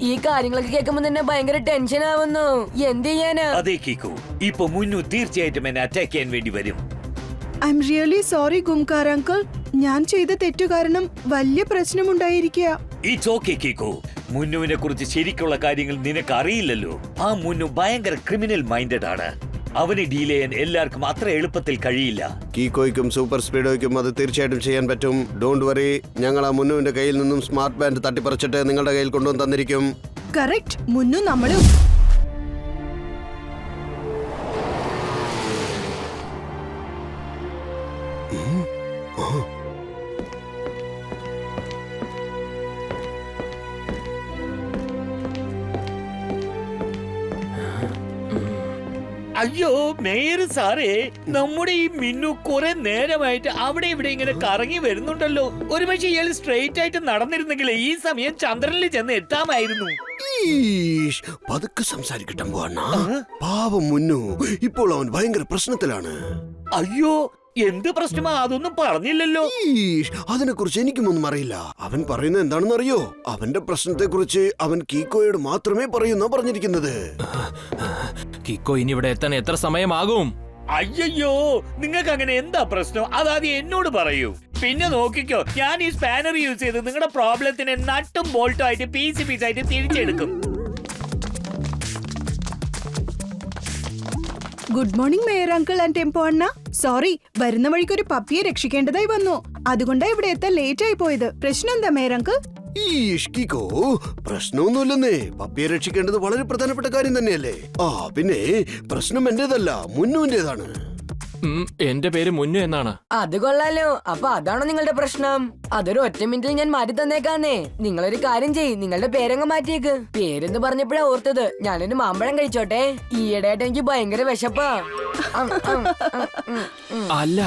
ഈ കാര്യങ്ങളൊക്കെ കേൾക്കുമ്പോ തന്നെ ഭയങ്കര ടെൻഷൻ ആവുന്നു. എന്ത് ചെയ്യാനാ? അതെ കിക്കു, ഇപ്പൊ മുന്നു തീർച്ചയായിട്ടും എന്നെ അറ്റാക്ക് ചെയ്യാൻ വേണ്ടി വരും. ഐ എം റിയലി സോറി ഗുംകാർ അങ്കിൾ. ഞാൻ ചെയ്ത തെറ്റു കാരണം വലിയ പ്രശ്നമുണ്ടായിരിക്കുക. It's okay കിക്കു. മുന്നുവിനെ കുറിച്ച് ശരിക്കുള്ള കാര്യങ്ങൾ നിനക്ക് അറിയില്ലല്ലോ. ആ മുന്നു ഭയങ്കര ക്രിമിനൽ മൈൻഡഡ് ആണ്. അവനെ ഡീൽ ചെയ്യാൻ എല്ലാവർക്കും അത്ര എളുപ്പത്തിൽ കഴിയില്ല. കീക്കോയ്ക്കും സൂപ്പർ സ്പീഡോയ്ക്കും അത് തീർച്ചയായിട്ടും ചെയ്യാൻ പറ്റും. ഡോണ്ട് വറി, ഞങ്ങൾ ആ മുന്നുവിന്റെ കയ്യിൽ നിന്നും സ്മാർട്ട് ബാൻഡ് തട്ടിപ്പറിച്ചിട്ട് നിങ്ങളുടെ കയ്യിൽ കൊണ്ടുവന്ന് തന്നിരിക്കും. കറക്റ്റ്, മുന്നു നമ്മളും. അയ്യോ മേയർ സാറേ, നമ്മുടെ ഈ മിന്നു കുറെ നേരമായിട്ട് അവിടെ ഇവിടെ ഇങ്ങനെ കറങ്ങി വരുന്നുണ്ടല്ലോ. ഒരുപക്ഷെ ഇയാൾ സ്ട്രെയിറ്റ് ആയിട്ട് നടന്നിരുന്നെങ്കിൽ ഈ സമയം ചന്ദ്രനിൽ ചെന്ന് എത്താമായിരുന്നു. പതുക്കെ സംസാരിക്കട്ടെ പാവം മുന്നു, ഇപ്പോൾ അവൻ ഭയങ്കര പ്രശ്നത്തിലാണ്. അയ്യോ എന്ത് പ്രശ്നമാ? അതൊന്നും പറഞ്ഞില്ലല്ലോ. അതിനെ കുറിച്ച് എനിക്കൊന്നും അറിയില്ല. അവൻ പറയുന്നത് എന്താണെന്ന് അറിയോ? അവന്റെ പ്രശ്നത്തെ കുറിച്ച് അവൻ കീക്കോയോട് മാത്രമേ പറയൂന്നാ പറഞ്ഞിരിക്കുന്നത്. കിക്കോ ഇനി ഇവിടെ എത്താൻ എത്ര സമയമാകും? അയ്യോ നിങ്ങൾക്ക് അങ്ങനെ എന്താ പ്രശ്നം? അതാദ്യം എന്നോട് പറയൂ. പിന്നെ നോക്കിക്കോ, ഞാൻ ഈ സ്പാനർ യൂസ് ചെയ്ത് നിങ്ങളുടെ പ്രോബ്ലത്തിനെ നട്ടും ബോൾട്ടും ആയിട്ട് പീസായിട്ട് തിരിച്ചെടുക്കും. Good morning mayor uncle and tempo അണ്ണ. സോറി, വരുന്ന വഴിക്ക് ഒരു പപ്പിയെ രക്ഷിക്കേണ്ടതായി വന്നു. അതുകൊണ്ടാ ഇവിടെ എത്താൻ ലേറ്റ് ആയി പോയത്. പ്രശ്നം എന്താ മേയർ അങ്കിൾ? കീക്കോ, പ്രശ്നമൊന്നുമില്ലെന്നേ. പപ്പിയെ രക്ഷിക്കേണ്ടത് വളരെ പ്രധാനപ്പെട്ട കാര്യം തന്നെയല്ലേ. പിന്നെ പ്രശ്നം എന്റേതല്ല, മുന്നുവിന്റേതാണ്. എന്റെ പേര് മുന്നു എന്നാണ്. അത് കൊള്ളാലോ. അപ്പൊ അതാണോ നിങ്ങളുടെ പ്രശ്നം? അതൊരു ഒറ്റ മിനിറ്റിൽ ഞാൻ മാറ്റി തന്നേക്കാന്നേ. നിങ്ങളൊരു കാര്യം ചെയ്യ്, നിങ്ങളുടെ പേരങ്ങ് മാറ്റിയേക്ക്. പേരെന്ന് പറഞ്ഞപ്പോഴാ ഓർത്തത്, ഞാനൊരു മാമ്പഴം കഴിച്ചോട്ടെ. ഈയിടെയായിട്ട് എനിക്ക് ഭയങ്കര വിശപ്പാ. അല്ല,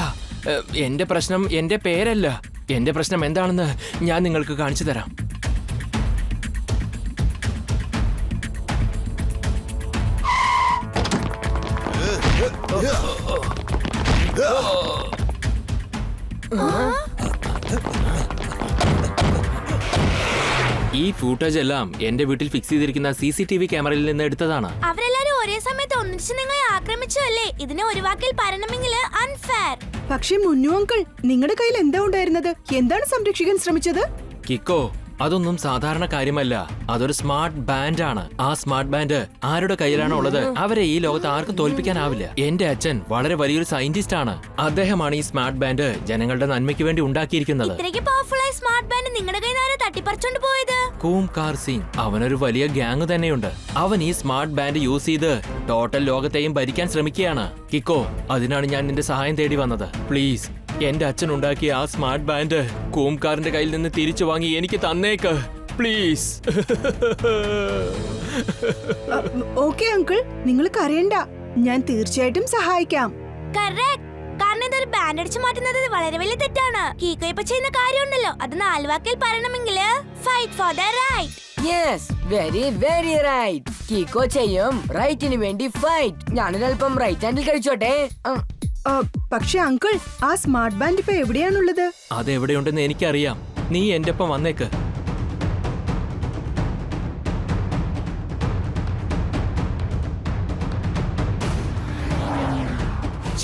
എന്റെ പ്രശ്നം എന്റെ പേരല്ല. എന്റെ പ്രശ്നം എന്താണെന്ന് ഞാൻ നിങ്ങൾക്ക് കാണിച്ചു തരാം. ഈ ഫൂട്ടേജ് എല്ലാം എന്റെ വീട്ടിൽ ഫിക്സ് ചെയ്തിരിക്കുന്ന CCTV ക്യാമറയിൽ നിന്ന് എടുത്തതാണ്. അവരെല്ലാരും ഒരേ സമയത്ത് ഒന്നിച്ച് നിങ്ങളെ ആക്രമിച്ചു അല്ലേ? ഇതിനെ ഒരു വാക്കിൽ പറയണമെങ്കിൽ അൺഫെയർ. പക്ഷേ മുന്നു അങ്കിൾ, നിങ്ങളുടെ കയ്യിൽ എന്താ ഉണ്ടായിരുന്നത്? എന്താണ് സംരക്ഷിക്കാൻ ശ്രമിച്ചത്? കിക്കോ, അതൊന്നും സാധാരണ കാര്യമല്ല. അതൊരു സ്മാർട്ട് ബാൻഡ് ആണ്. ആ സ്മാർട്ട് ബാൻഡ് ആരുടെ കയ്യിലാണോ ഉള്ളത് അവരെ ഈ ലോകത്ത് ആർക്കും തോൽപ്പിക്കാനാവില്ല. എന്റെ അച്ഛൻ വളരെ വലിയൊരു സയന്റിസ്റ്റ് ആണ്. അദ്ദേഹമാണ് ഈ സ്മാർട്ട് ബാൻഡ് ജനങ്ങളുടെ നന്മയ്ക്ക് വേണ്ടി ഉണ്ടാക്കിയിരിക്കുന്നത്. ഇത്രയ്ക്ക് പവർഫുൾ ആയ സ്മാർട്ട് ബാൻഡ് നിങ്ങളുടെ കയ്യിൽ നിന്ന് തട്ടിപ്പറിച്ചോണ്ട് പോയത്? കൂംകാർ സിംഗ്, അവനൊരു വലിയ ഗ്യാങ് തന്നെയുണ്ട്. അവൻ ഈ സ്മാർട്ട് ബാൻഡ് യൂസ് ചെയ്ത് ടോട്ടൽ ലോകത്തെയും ഭരിക്കാൻ ശ്രമിക്കുകയാണ്. കിക്കോ, അതിനാണ് ഞാൻ നിന്റെ സഹായം തേടി വന്നത്. പ്ലീസ്, എന്റെ അച്ഛൻ ഉണ്ടാക്കിയ ആ സ്മാർട്ട് ബാൻഡ് കൂംകാറിന്റെ കയ്യിൽ നിന്ന് തിരിച്ചു വാങ്ങി എനിക്ക് തന്നേക്ക് പ്ലീസ്. ഓക്കെ അങ്കിൾ, നിങ്ങൾ കരയണ്ട. ഞാൻ തീർച്ചയായിട്ടും സഹായിക്കാം. കറക്റ്റ്. കാരണം ഇതൊരു ബാൻഡ് അടിച്ചു മാറ്റുന്നത് വളരെ വലിയ തെറ്റാണ്. കീക്കോ ഇപ്പൊ ചെയ്യുന്ന കാര്യമുണ്ടല്ലോ, അത് 4 വാക്കിൽ പറയണമെങ്കിൽ fight for the right. Yes, very very right. Kicko ചെയ്യും റൈറ്റിന് വേണ്ടി ഫൈറ്റ്. ഞാനൊരല്പം റൈറ്റ് ഹാൻഡിൽ കഴിച്ചോട്ടെ. പക്ഷെ അങ്കിൾ, ആ സ്മാർട്ട് ബാൻഡ് ഇപ്പൊ എവിടെയാണുള്ളത്? അതെവിടെയുണ്ടെന്ന് എനിക്കറിയാം. നീ എന്റെ ഒപ്പം വന്നേക്ക്.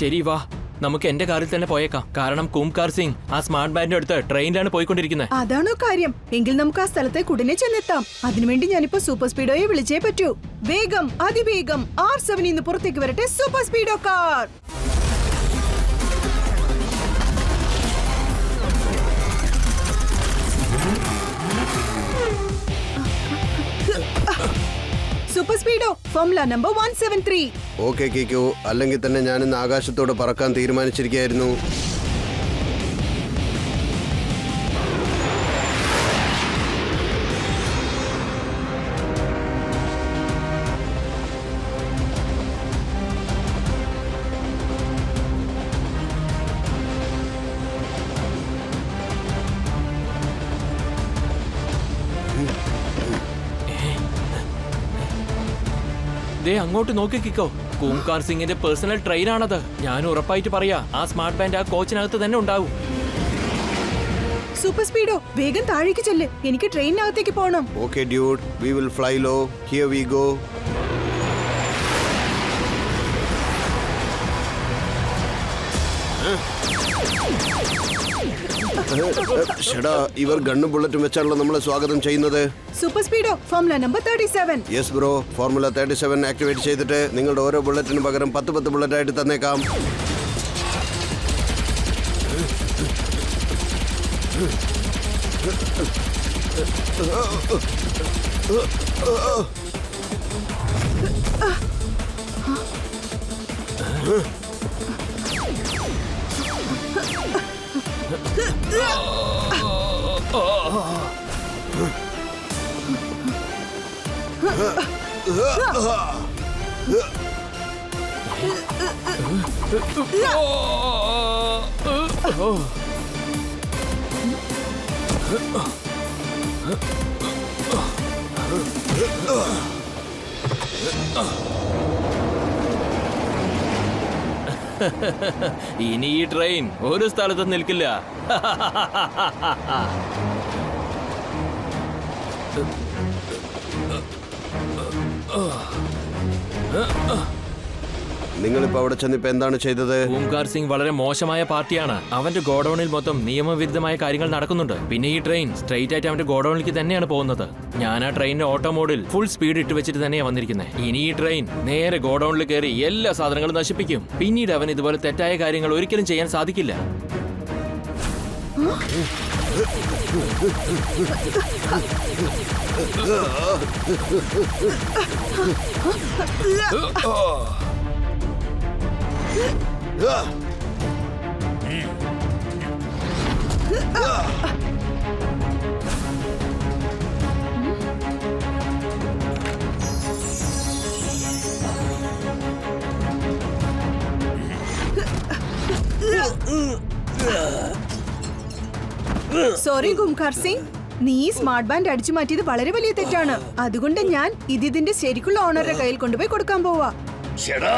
ശരി, വാ, നമുക്ക് എന്റെ കാറിൽ തന്നെ പോയേക്കാം. കാരണം കൂംകാർ സിംഗ് ആ സ്മാർട്ട് ബാൻഡ് എടുത്ത് ട്രെയിനിലാണ് പോയിക്കൊണ്ടിരിക്കുന്നത്. അതാണോ കാര്യം? എങ്കിൽ നമുക്ക് ആ സ്ഥലത്തേക്ക് ഉടനെ ചെന്നെത്താം. അതിനുവേണ്ടി ഞാനിപ്പോ സൂപ്പർ സ്പീഡോയെ വിളിച്ചേ പറ്റൂ. വേഗം, അതിവേഗം R7 ഇന്ന് പുറത്തേക്ക് വരട്ടെ. Super Speedo car. Super Speedo formula number 173. Okay Kicko, അല്ലെങ്കിൽ തന്നെ ഞാൻ ഇന്ന് ആകാശത്തോട് പറക്കാൻ തീരുമാനിച്ചിരിക്കുകയായിരുന്നു. ദേ അങ്ങോട്ട് നോക്കി കിക്കോ. കൂംകാർ സിംഗിന്റെ പേഴ്സണൽ ട്രെയിൻ ആണത്. ഞാൻ ഉറപ്പായിട്ട് പറയാ, ആ സ്മാർട്ട് ബാൻഡ് ആ കോച്ചിനകത്ത് തന്നെ ഉണ്ടാവും. സൂപ്പർ സ്പീഡോ വേഗം താഴേക്ക് ചെല്ല്. എനിക്ക് ട്രെയിനിനകത്തേക്ക് പോകണം. Okay dude, we will fly low. Here we go. ഷടാ, ഇവർ ഗണ്ണും ബുള്ളറ്റും വെച്ചാണല്ലോ നമ്മളെ സ്വാഗതം ചെയ്യുന്നത്. Super Speedo formula number 37. Yes bro, formula 37 activate ചെയ്തിട്ട് നിങ്ങളുടെ ഓരോ ബുള്ളറ്റിന് പകരം 10 ബുള്ളറ്റ് ആയിട്ട് തന്നേക്കാം. ഇനി ഈ ട്രെയിൻ ഒരു സ്ഥലത്തും നിൽക്കില്ല. നിങ്ങളിപ്പോ അവിടെ ചെന്നിപ്പോ എന്താണ് ചെയ്തത്? ഓംകാർ സിംഗ് വളരെ മോശമായ പാർട്ടിയാണ്. അവന്റെ ഗോഡൌണിൽ മൊത്തം നിയമവിരുദ്ധമായ കാര്യങ്ങൾ നടക്കുന്നുണ്ട്. പിന്നെ ഈ ട്രെയിൻ സ്ട്രെയിറ്റ് ആയിട്ട് അവന്റെ ഗോഡൌണിലേക്ക് തന്നെയാണ് പോകുന്നത്. ഞാൻ ആ ട്രെയിനിന്റെ ഓട്ടോ മോഡിൽ ഫുൾ സ്പീഡ് ഇട്ട് വെച്ചിട്ട് തന്നെയാണ് വന്നിരിക്കുന്നത്. ഇനി ഈ ട്രെയിൻ നേരെ ഗോഡൌണിൽ കയറി എല്ലാ സാധനങ്ങളും നശിപ്പിക്കും. പിന്നീട് അവൻ ഇതുപോലെ തെറ്റായ കാര്യങ്ങൾ ഒരിക്കലും ചെയ്യാൻ സാധിക്കില്ല. സോറി ഗുംഖാർ സിംഗ്, നീ ഈ സ്മാർട്ട് ബാൻഡ് അടിച്ചു മാറ്റിയത് വളരെ വലിയ തെറ്റാണ്. അതുകൊണ്ട് ഞാൻ ഇതിന്റെ ശരിക്കുള്ള ഓണറുടെ കയ്യിൽ കൊണ്ടുപോയി കൊടുക്കാൻ പോവാ. ഷടാ,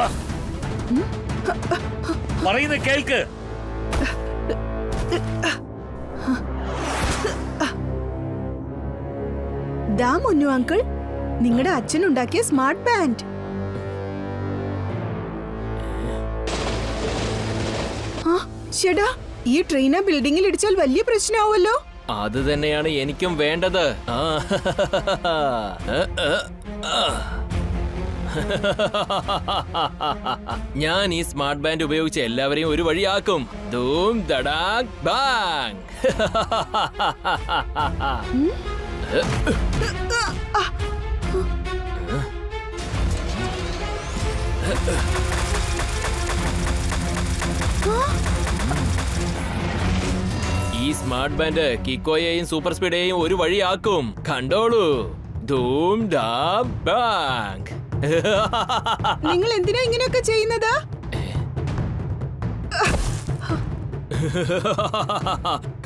പറയുന്ന കേൾക്ക്. ദാ മുന്നു അങ്കിൾ, നിങ്ങളുടെ അച്ഛൻ ഉണ്ടാക്കിയ സ്മാർട്ട് ബാൻഡ്. ഷെടാ, ഈ ട്രെയിൻ ആ ബിൽഡിംഗിൽ ഇടിച്ചാൽ വലിയ പ്രശ്നമാവുമല്ലോ. അത് തന്നെയാണ് എനിക്കും വേണ്ടത്. ഞാൻ ഈ സ്മാർട്ട് ബാൻഡ് ഉപയോഗിച്ച് എല്ലാവരെയും ഒരു വഴിയാക്കും. ധൂം ദടാക് ബാങ്. ഈ സ്മാർട്ട് ബാൻഡ് കിക്കോയെയും സൂപ്പർ സ്പീഡേയും ഒരു വഴിയാക്കും. കണ്ടോളൂ. ധൂം ധാ ബാങ്. നിങ്ങൾ എന്തിനാ ഇങ്ങനെയൊക്കെ ചെയ്യുന്നത്?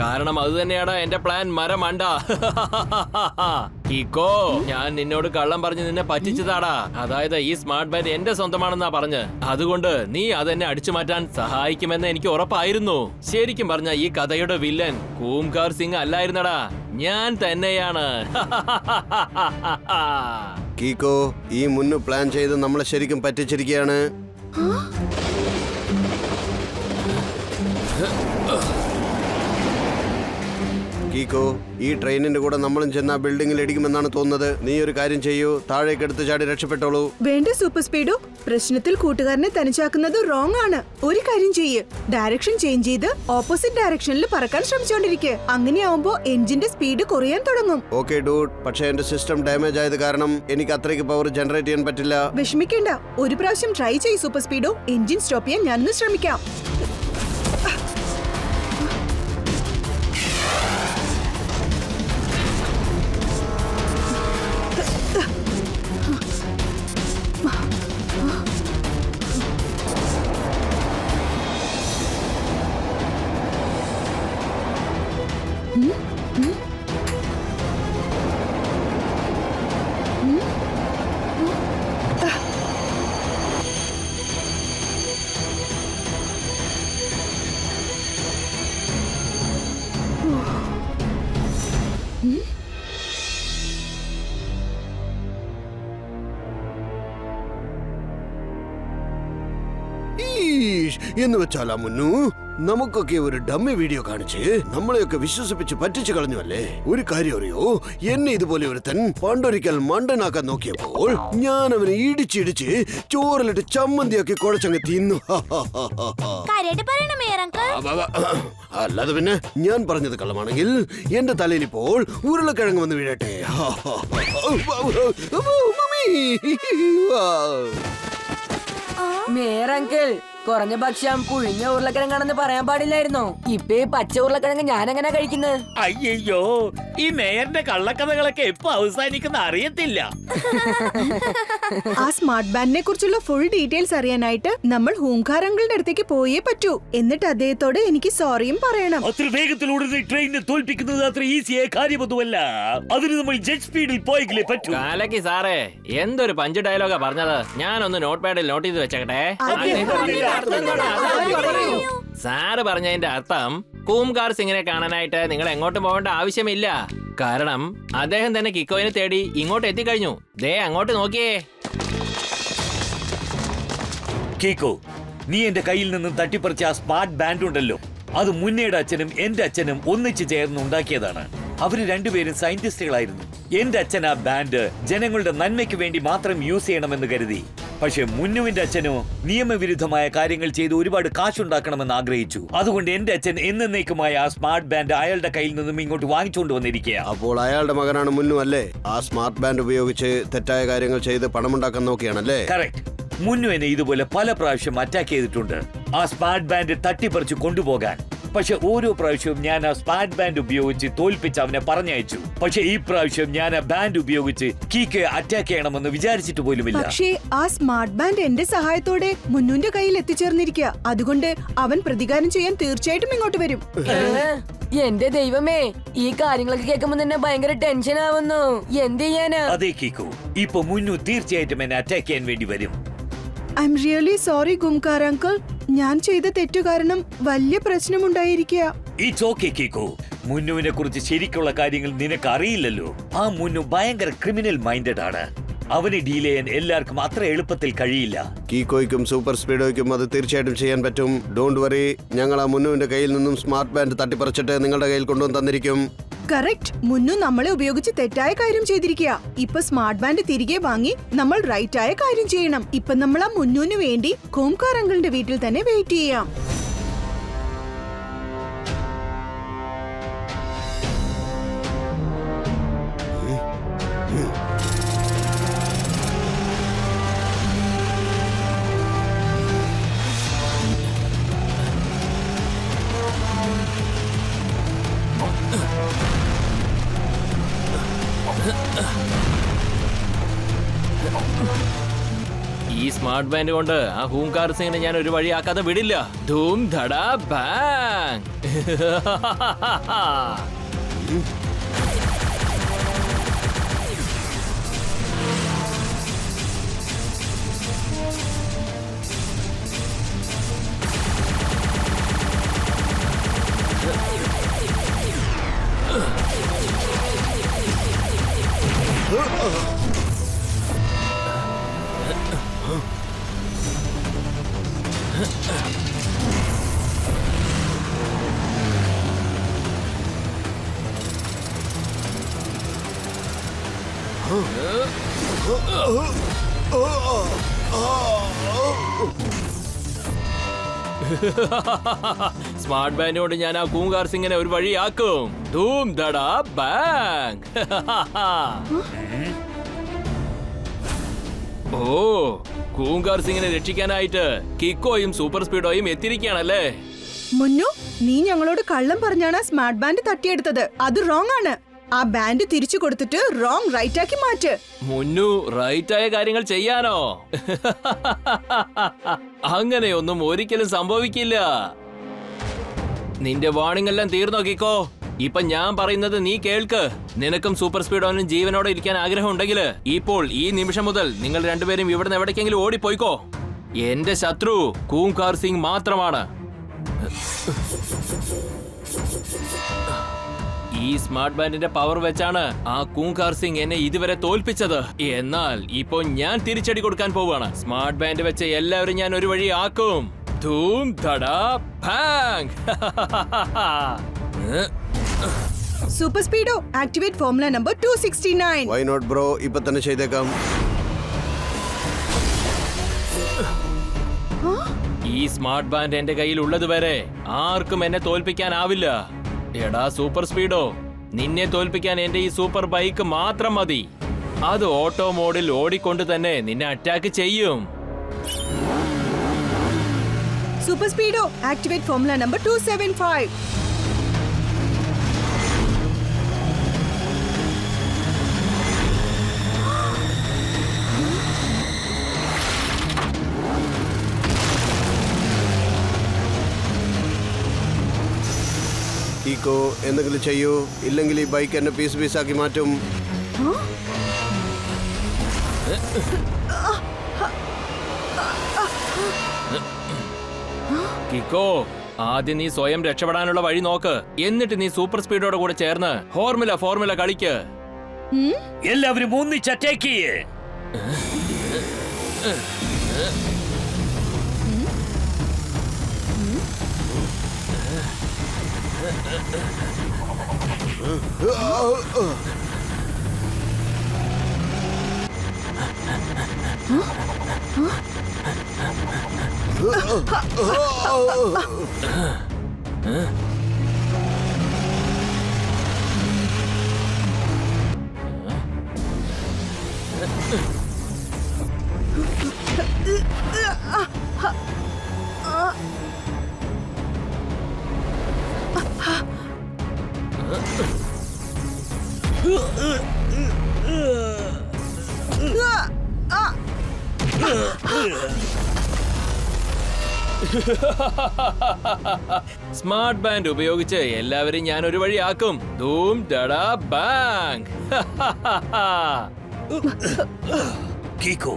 കാരണം അത് തന്നെയാണ് എന്റെ പ്ലാൻ. മരമണ്ട. കിക്കോ, ഞാൻ നിന്നോട് കള്ളം പറഞ്ഞ് നിന്നെ പറ്റിച്ചതാടാ. അതായത് ഈ സ്മാർട്ട് ബാൻഡ് എന്റെ സ്വന്തമാണെന്നാ പറഞ്ഞ്. അതുകൊണ്ട് നീ അതെന്നെ അടിച്ചു മാറ്റാൻ സഹായിക്കുമെന്ന് എനിക്ക് ഉറപ്പായിരുന്നു. ശരിക്കും പറഞ്ഞ ഈ കഥയുടെ വില്ലൻ ഓംകാർ സിംഗ് അല്ലായിരുന്നടാ, ഞാൻ തന്നെയാണ്. കീക്കോ, ഈ മുന്നു പ്ലാൻ ചെയ്ത് നമ്മളെ ശരിക്കും പറ്റിച്ചിരിക്കുകയാണ്. കീക്കോ, ഈ ട്രെയിനിന്റെ കൂടെ നമ്മളും ചെന്ന ബിൽഡിംഗിൽ ഇടിക്കുമെന്നാണ് തോന്നുന്നത്. നീ ഒരു കാര്യം ചെയ്യൂ, താഴേക്ക് എടുത്ത് ചാടി രക്ഷപ്പെട്ടോളൂ. വേണ്ട സൂപ്പർ സ്പീഡോ, പ്രശ്നത്തിൽ കൂട്ടുകാരനെ തനിച്ചാക്കുന്നത് റോങ് ആണ്. ഒരു കാര്യം ചെയ്യ്, ഡയറക്ഷൻ ചേഞ്ച് ചെയ്ത് ഓപ്പോസിറ്റ് ഡയറക്ഷനിൽ പറക്കാൻ ശ്രമിച്ചോണ്ടിരിക്കുക. അങ്ങനെയാവുമ്പോ എഞ്ചിന്റെ സ്പീഡ് കുറയാൻ തുടങ്ങും. ഓക്കെ ഡൂഡ്, പക്ഷേ എന്റെ സിസ്റ്റം ഡാമേജ് ആയത് കാരണം എനിക്ക് അത്രയ്ക്ക് പവർ ജനറേറ്റ് ചെയ്യാൻ പറ്റില്ല. വിഷമിക്കേണ്ട, ഒരു പ്രാവശ്യം ട്രൈ ചെയ്യ് സൂപ്പർ സ്പീഡോ. എഞ്ചിൻ സ്റ്റോപ്പ് ചെയ്യാൻ ഞാനൊന്ന് ശ്രമിക്കാം. രമേശ് എന്ന് വെച്ചാലാ മുന്നു നമുക്കൊക്കെ ഒരു ഡമ്മി വീഡിയോ കാണിച്ച് നമ്മളെയൊക്കെ വിശ്വസിപ്പിച്ച് പറ്റിച്ചു കളഞ്ഞു അല്ലേ? ഒരു കാര്യം അറിയോ, എന്നെ ഇതുപോലെ ഒരുത്തൻ പണ്ടൊരിക്കൽ മണ്ടനാക്കാൻ നോക്കിയപ്പോൾ ഞാൻ അവനെ ഇടിച്ചിടിച്ച് ചോറിലിട്ട് ചമ്മന്തിയാക്കി കുഴച്ചങ്ങ് തിന്നു. കാര്യമായിട്ട് പറയണ മേയർ അങ്കിൾ. അല്ലാതെ പിന്നെ ഞാൻ പറഞ്ഞത് കള്ളമാണെങ്കിൽ എന്റെ തലയിൽ ഇപ്പോൾ ഉരുളക്കിഴങ്ങ് വന്ന് വീഴട്ടെ. മേയർ അങ്കിൾ, കുറഞ്ഞ പക്ഷം പുഴിഞ്ഞ ഉരുളക്കിഴങ്ങാണെന്ന് പറയാൻ പാടില്ലായിരുന്നോ? ഇപ്പൊ ഈ പച്ച ഉരുളക്കിഴങ്ങ് ഞാൻ എങ്ങനെ കഴിക്കുന്നത്? അയ്യോ, ഈ മേയറിന്റെ കള്ളക്കഥകളൊക്കെ എപ്പോ അവസാനിക്കുന്ന അറിയത്തില്ല. ആ സ്മാർട്ട് ബാൻഡിനെ കുറിച്ചുള്ള ഫുൾ ഡീറ്റെയിൽസ് അറിയാനായിട്ട് നമ്മൾ ഹൂങ്കാർ അങ്കിളിന്റെ അടുത്തേക്ക് പോയേ പറ്റൂ. എന്നിട്ട് അദ്ദേഹത്തോട് എനിക്ക് സോറിയും പറയണം. അത്ര വേഗത്തിലൂടെ ട്രെയിനിനെ തോൽപ്പിക്കുന്നത് അത്ര ഈസിയായ കാര്യമൊന്നുമല്ല. അതിന് നമ്മൾ ജെറ്റ് സ്പീഡിൽ പോയെങ്കിലേ പറ്റൂ. കാലക്കി സാറേ, എന്തൊരു പഞ്ച് ഡയലോഗാ പറഞ്ഞത്. ഞാനൊന്ന് നോട്ട് പാഡിൽ നോട്ട് ചെയ്ത് വെച്ചേക്കട്ടെ. സാറ് പറഞ്ഞതിന്റെ അർത്ഥം കൂംകാർ സിംഗിനെ കാണാനായിട്ട് നിങ്ങൾ എങ്ങോട്ടും പോകേണ്ട ആവശ്യമില്ല. കാരണം അദ്ദേഹം തന്നെ കിക്കോയിനെ തേടി ഇങ്ങോട്ട് എത്തിക്കഴിഞ്ഞു. ദേ അങ്ങോട്ട് നോക്കിയേ. കീക്കോ, നീ എന്റെ കയ്യിൽ നിന്നും തട്ടിപ്പറിച്ച ആ സ്മാർട്ട് ബാൻഡ് ഉണ്ടല്ലോ, അത് മുന്നയുടെ അച്ഛനും എന്റെ അച്ഛനും ഒന്നിച്ചു ചേർന്ന് ഉണ്ടാക്കിയതാണ്. അവര് രണ്ടുപേരും സയന്റിസ്റ്റുകളായിരുന്നു. എന്റെ അച്ഛൻ ആ ബാൻഡ് ജനങ്ങളുടെ നന്മയ്ക്ക് വേണ്ടി മാത്രം യൂസ് ചെയ്യണമെന്ന് കരുതി. പക്ഷെ മുന്നുവിന്റെ അച്ഛനോ നിയമവിരുദ്ധമായ കാര്യങ്ങൾ ചെയ്ത് ഒരുപാട് കാശുണ്ടാക്കണമെന്ന് ആഗ്രഹിച്ചു. അതുകൊണ്ട് എന്റെ അച്ഛൻ എന്നേക്കുമായ ആ സ്മാർട്ട് ബാൻഡ് അയാളുടെ കയ്യിൽ നിന്നും ഇങ്ങോട്ട് വാങ്ങിച്ചുകൊണ്ട് വന്നിരിക്കുക. അപ്പോൾ അയാളുടെ മകനാണ് മുന്നു അല്ലേ? ആ സ്മാർട്ട് ബാൻഡ് ഉപയോഗിച്ച് തെറ്റായ കാര്യങ്ങൾ ചെയ്ത് പണമുണ്ടാക്കാൻ നോക്കിയാണല്ലേ? കറക്റ്റ്. മുന്നു എന്നെ ഇതുപോലെ പല പ്രാവശ്യം അറ്റാക്ക് ചെയ്തിട്ടുണ്ട്, ആ സ്മാർട്ട് ബാൻഡ് തട്ടിപ്പറിച്ചു കൊണ്ടുപോകാൻ. പക്ഷെ ഓരോ പ്രാവശ്യവും ഞാൻ ആ സ്മാർട്ട് ബാൻഡ് ഉപയോഗിച്ച് തോൽപ്പിച്ച് അവനെ പറഞ്ഞയച്ചു. പക്ഷെ ഈ പ്രാവശ്യം ഞാൻ ആ ബാൻഡ് ഉപയോഗിച്ച് കീക്കെ അറ്റാക്ക് ചെയ്യണമെന്ന് വിചാരിച്ചിട്ട് പോലുമില്ല. പക്ഷേ ആ സ്മാർട്ട് ബാൻഡ് എന്റെ സഹായത്തോടെ മുന്നുന്റെ കയ്യിൽ എത്തിച്ചേർന്നിരിക്കുക. അതുകൊണ്ട് അവൻ പ്രതികാരം ചെയ്യാൻ തീർച്ചയായിട്ടും ഇങ്ങോട്ട് വരും. എന്റെ ദൈവമേ, ഈ കാര്യങ്ങളൊക്കെ കേൾക്കുമ്പോ തന്നെ ഭയങ്കര ടെൻഷൻ ആവുന്നു. എന്ത് ചെയ്യാനാ? അതേ കീക്കു, ഇപ്പൊ മുന്നു തീർച്ചയായിട്ടും എന്നെ അറ്റാക്ക് ചെയ്യാൻ വേണ്ടി വരും. ഐ എം റിയലി സോറി ഗുംകാർ അങ്കിൾ. ഞാൻ ചെയ്ത തെറ്റു കാരണം വലിയ പ്രശ്നമുണ്ടായിരിക്കുക. It's okay കീക്കു. മുന്നുവിനെ കുറിച്ച് ശരിക്കുള്ള കാര്യങ്ങൾ നിനക്ക് അറിയില്ലല്ലോ. ആ മുന്നു ഭയങ്കര ക്രിമിനൽ മൈൻഡഡ് ആണ്. അവനെ ഡീൽ ചെയ്യാൻ എല്ലാവർക്കും അത്ര എളുപ്പത്തിൽ കഴിയില്ല. കീക്കോയ്ക്കും സൂപ്പർ സ്പീഡോയ്ക്കും അത് തീർച്ചയായിട്ടും ചെയ്യാൻ പറ്റും. ഡോണ്ട് വറി, ഞങ്ങൾ ആ മുന്നുവിന്റെ കയ്യിൽ നിന്നും സ്മാർട്ട് ബാൻഡ് തട്ടിപ്പറിച്ചിട്ട് നിങ്ങളുടെ കയ്യിൽ കൊണ്ടുവന്ന് തന്നിരിക്കും. കറക്റ്റ്. മുന്നു നമ്മളെ ഉപയോഗിച്ച് തെറ്റായ കാര്യം ചെയ്തിരിക്കുക. ഇപ്പൊ സ്മാർട്ട് ബാൻഡ് തിരികെ വാങ്ങി നമ്മൾ റൈറ്റ് ആയ കാര്യം ചെയ്യണം. ഇപ്പൊ നമ്മൾ ആ മുന്നുവിന് വേണ്ടി കൂംകാർ അങ്കിളിന്റെ വീട്ടിൽ തന്നെ വെയിറ്റ് ചെയ്യാം. ഈ സ്മാർട്ട് ബാൻഡ് കൊണ്ട് ആ ഹൂങ്കാർ സിംഗിനെ ഞാൻ ഒരു വഴിയാക്കാതെ വിടില്ല. ധൂം ധടാ ബാങ്. സ്മാർട്ട് ബാൻഡ് കൊണ്ട് ഞാൻ ആ കൂങ്കാർ സിംഗിനെ ഒരു വഴിയാക്കും. ധൂം ധടാ ബാങ്. ഓ, കൂങ്കാർ സിംഗിനെ രക്ഷിക്കാനായിട്ട് കിക്കോയും സൂപ്പർ സ്പീഡോയും എത്തിയിരിക്കുകയാണല്ലേ? മുന്നു, നീ ഞങ്ങളോട് കള്ളം പറഞ്ഞാണ് ആ സ്മാർട്ട് ബാൻഡ് തട്ടിയെടുത്തത്. അത് റോങ് ആണ്. ആ ബാൻഡ് തിരിച്ചു കൊടുത്തിട്ട് റോങ് റൈറ്റ് ആക്കി മാറ്റ്. മുന്നു റൈറ്റ് ആയ കാര്യങ്ങൾ ചെയ്യാനോ? അങ്ങനെയൊന്നും ഒരിക്കലും സംഭവിക്കില്ല. നിന്റെ വാണിംഗ് എല്ലാം തീർന്നോ കിക്കോ? ഇപ്പൊ ഞാൻ പറയുന്നത് നീ കേൾക്ക്. നിനക്കും സൂപ്പർ സ്പീഡോനും ജീവനോടെ ഇരിക്കാൻ ആഗ്രഹം ഉണ്ടെങ്കിൽ ഇപ്പോൾ ഈ നിമിഷം മുതൽ നിങ്ങൾ രണ്ടുപേരും ഇവിടുന്ന് എവിടേക്കെങ്കിലും ഓടിപ്പോയിക്കോ. എന്റെ ശത്രു കൂംകാർ സിംഗ് മാത്രമാണ്. ഈ സ്മാർട്ട് ബാൻഡിന്റെ പവർ വെച്ചാണ് ആ കൂംകാർ സിംഗ് എന്നെ ഇതുവരെ തോൽപ്പിച്ചത്. എന്നാൽ ഇപ്പൊ ഞാൻ തിരിച്ചടി കൊടുക്കാൻ പോവാണ്. സ്മാർട്ട് ബാൻഡ് വെച്ച് എല്ലാവരും ഞാൻ ഒരു വഴി ആക്കും. ധൂം ധടാ bang. Super Speedo activate formula number 269. Why not bro, ഇപ്പൊ തന്നെ ചെയ്തേക്കാം. ഈ സ്മാർട്ട് ബാൻഡ് എന്റെ കയ്യിൽ ഉള്ളത് വരെ ആർക്കും എന്നെ തോൽപ്പിക്കാനാവില്ല. എടാ സൂപ്പർ സ്പീഡോ, നിന്നെ തോൽപ്പിക്കാൻ എന്റെ ഈ സൂപ്പർ ബൈക്ക് മാത്രം മതി. അത് ഓട്ടോ മോഡിൽ ഓടിക്കൊണ്ട് തന്നെ നിന്നെ അറ്റാക്ക് ചെയ്യും. Super Speedo activate formula number 275. Kicko, എന്തെങ്കിലും ചെയ്യൂ, ഇല്ലെങ്കിൽ ഈ ബൈക്ക് എന്നെ പീസ് പീസാക്കി മാറ്റും. കിക്കോ, ആദ്യം നീ സ്വയം രക്ഷപ്പെടാനുള്ള വഴി നോക്ക്. എന്നിട്ട് നീ സൂപ്പർ സ്പീഡോടെ കൂടെ ചേർന്ന് ഫോർമുല കളിക്ക്. എല്ലാവരും ഒന്നിച്ച് അറ്റാക്ക് ചെയ്യേ. സ്മാർട്ട് ബാൻഡ് ഉപയോഗിച്ച് എല്ലാവരും ഞാൻ ഒരു വഴിയാക്കും. ധൂം ധടാ ബാങ്. കീക്കോ,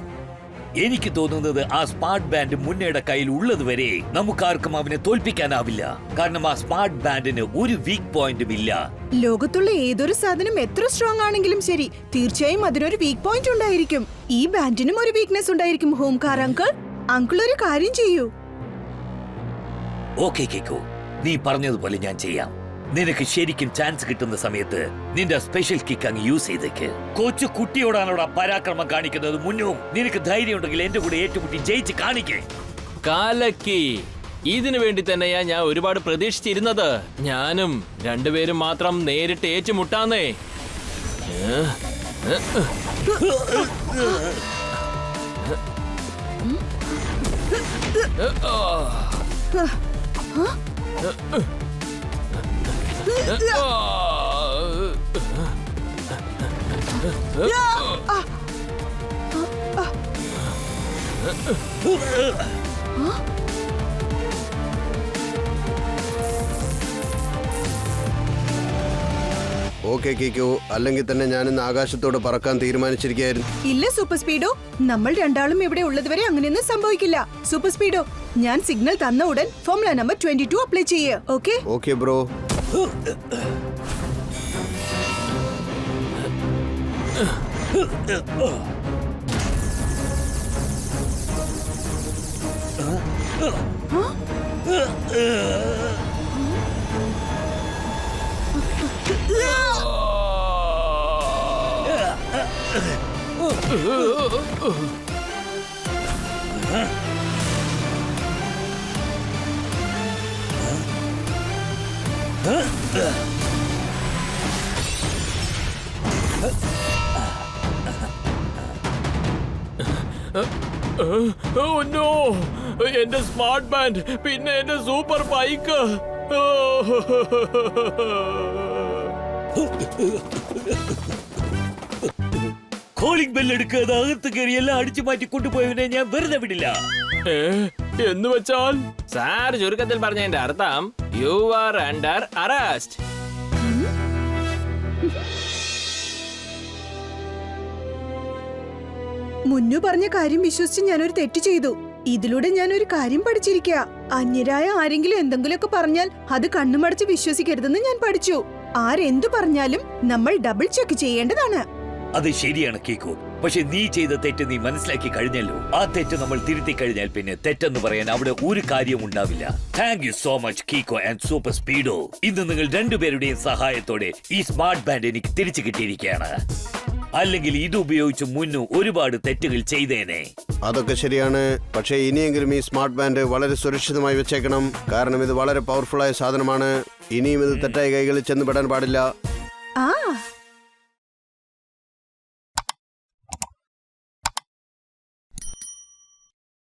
എനിക്ക് തോന്നുന്നത് ആ സ്മാർട്ട് ബാൻഡ് മുന്നയുടെ കയ്യിൽ ഉള്ളത് വരെ നമുക്കാർക്കും അവനെ തോൽപ്പിക്കാനാവില്ല. കാരണം ആ സ്മാർട്ട് ബാൻഡിന് ഒരു വീക്ക് പോയിന്റും ഇല്ല. ലോകത്തുള്ള ഏതൊരു സാധനം എത്ര സ്ട്രോങ് ആണെങ്കിലും ശരി, തീർച്ചയായും അതിനൊരു വീക്ക് പോയിന്റ് ഉണ്ടായിരിക്കും. ഈ ബാൻഡിനും ഒരു വീക്ക്നെസ് ഉണ്ടായിരിക്കും. ഹോംകാർ അങ്കിൾ ഒരു കാര്യം ചെയ്യൂ. ഓക്കെ കീക്കോ, നീ പറഞ്ഞതുപോലെ ഞാൻ ചെയ്യാം. നിനക്ക് ശരിക്കും ചാൻസ് കിട്ടുന്ന സമയത്ത് നിന്റെ സ്പെഷ്യൽ കിക്ക് അങ്ങ് യൂസ് ചെയ്തേക്ക്. കൊച്ചു കുട്ടിയോടാണോടാ പരാക്രമം കാണിക്കുന്നത്. മുന്നോ, നിനക്ക് ധൈര്യം ഉണ്ടെങ്കിൽ എന്റെ കൂടെ ഏറ്റുമുട്ടി ജയിച്ച് കാണിക്കേ. കാലക്കി, ഇതിനു വേണ്ടി തന്നെയാ ഞാൻ ഒരുപാട് പ്രതീക്ഷിച്ചിരുന്നത്. ഞാനും രണ്ടുപേരും മാത്രം നേരിട്ട് ഏറ്റുമുട്ടാന്നേ. ഓക്കെ കീക്കോ, അല്ലെങ്കിൽ തന്നെ ഞാനിന്ന് ആകാശത്തോട് പറക്കാൻ തീരുമാനിച്ചിരിക്കുകയായിരുന്നു. ഇല്ല സൂപ്പർ സ്പീഡോ, നമ്മൾ രണ്ടാളും ഇവിടെ ഉള്ളതുവരെ അങ്ങനെയൊന്നും സംഭവിക്കില്ല. സൂപ്പർ സ്പീഡോ, ഞാൻ സിഗ്നൽ തന്ന ഉടൻ ഫോർമുല നമ്പർ 22 അപ്ലൈ ചെയ്യ്. Okay okay bro. എന്റെ സ്മാർട്ട് ബാൻഡ്, പിന്നെ എന്റെ സൂപ്പർ ബൈക്ക്. കോളിംഗ് ബെൽ എടുക്കാതെ അകത്ത് കയറി എല്ലാം അടിച്ചു മാറ്റി കൊണ്ടുപോയവനെ ഞാൻ വെറുതെ വിടില്ല. എന്ന് വെച്ചാൽ സാർ ചുരുക്കത്തിൽ പറഞ്ഞതിന്റെ അർത്ഥം യു ആർ അണ്ടർ അറസ്റ്റ്. മുന്നു പറഞ്ഞ കാര്യം വിശ്വസിച്ച് ഞാനൊരു തെറ്റ് ചെയ്തു. ഇതിലൂടെ ഞാൻ ഒരു കാര്യം പഠിച്ചിരിക്കുക. അന്യരായ ആരെങ്കിലും എന്തെങ്കിലുമൊക്കെ പറഞ്ഞാൽ അത് കണ്ണുമടച്ച് വിശ്വസിക്കരുതെന്ന് ഞാൻ പഠിച്ചു. ആരെന്തു പറഞ്ഞാലും നമ്മൾ ഡബിൾ ചെക്ക് ചെയ്യേണ്ടതാണ്. അത് ശരിയാണ് കീക്കോ. പക്ഷെ നീ ചെയ്ത തെറ്റ് നീ മനസ്സിലാക്കി കഴിഞ്ഞല്ലോ. ആ തെറ്റ് നമ്മൾ തിരുത്തി കഴിഞ്ഞാൽ പിന്നെ തെറ്റെന്ന് പറയാൻ അവിടെ ഒരു കാര്യവും ഉണ്ടാവില്ല. Thank you so much Kicko and super Speedo. ഇന്ന് നിങ്ങൾ രണ്ടുപേരുടെയും സഹായത്തോടെ ഈ സ്മാർട്ട് ബാൻഡ് എനിക്ക് തിരിച്ചു കിട്ടിയിരിക്കുകയാണ്. അല്ലെങ്കിൽ ഇത് ഉപയോഗിച്ച് മുന്നു ഒരുപാട് തെറ്റുകൾ ചെയ്തേനെ. അതൊക്കെ ശരിയാണ്. പക്ഷേ ഇനിയെങ്കിലും ഈ സ്മാർട്ട് ബാൻഡ് വളരെ സുരക്ഷിതമായി വെച്ചേക്കണം. കാരണം ഇത് വളരെ പവർഫുൾ ആയ സാധനമാണ്. ഇനിയും ഇത് തെറ്റായ കൈകളിൽ ചെന്നുപെടാൻ പാടില്ല. ആ